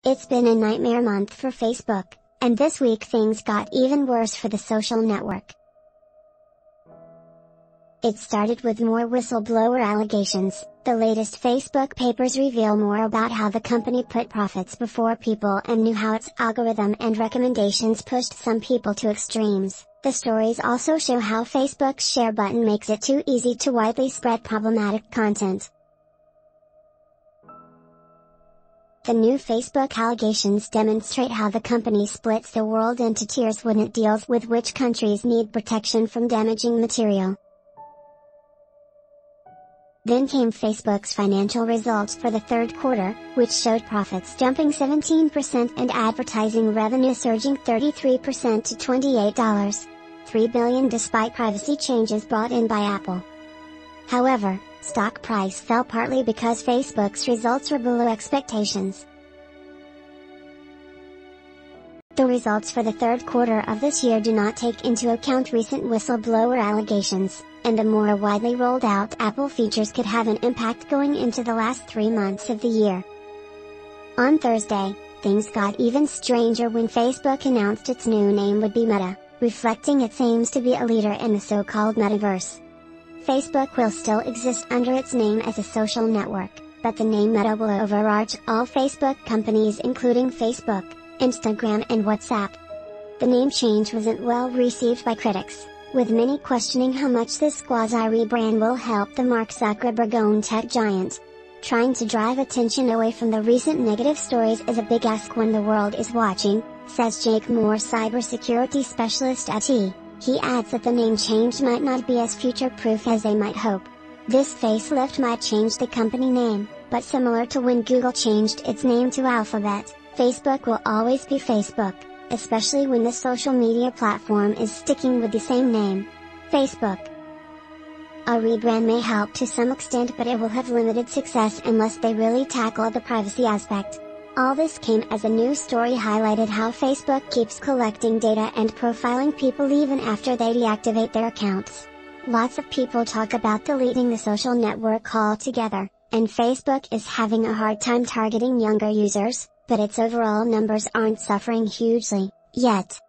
It's been a nightmare month for Facebook, and this week things got even worse for the social network. It started with more whistleblower allegations. The latest Facebook papers reveal more about how the company put profits before people and knew how its algorithm and recommendations pushed some people to extremes. The stories also show how Facebook's share button makes it too easy to widely spread problematic content. The new Facebook allegations demonstrate how the company splits the world into tiers when it deals with which countries need protection from damaging material. Then came Facebook's financial results for the third quarter, which showed profits jumping 17% and advertising revenue surging 33% to $28.3 billion despite privacy changes brought in by Apple. However, stock price fell partly because Facebook's results were below expectations. The results for the third quarter of this year do not take into account recent whistleblower allegations, and the more widely rolled out Apple features could have an impact going into the last 3 months of the year. On Thursday, things got even stranger when Facebook announced its new name would be Meta, reflecting its aims to be a leader in the so-called metaverse. Facebook will still exist under its name as a social network, but the name Meta will overarch all Facebook companies including Facebook, Instagram and WhatsApp. The name change wasn't well received by critics, with many questioning how much this quasi-rebrand will help the Mark Zuckerberg-owned tech giant. Trying to drive attention away from the recent negative stories is a big ask when the world is watching, says Jake Moore, cybersecurity specialist at T. He adds that the name change might not be as future-proof as they might hope. This facelift might change the company name, but similar to when Google changed its name to Alphabet, Facebook will always be Facebook, especially when the social media platform is sticking with the same name. Facebook. A rebrand may help to some extent, but it will have limited success unless they really tackle the privacy aspect. All this came as a new story highlighted how Facebook keeps collecting data and profiling people even after they deactivate their accounts. Lots of people talk about deleting the social network altogether, and Facebook is having a hard time targeting younger users, but its overall numbers aren't suffering hugely, yet.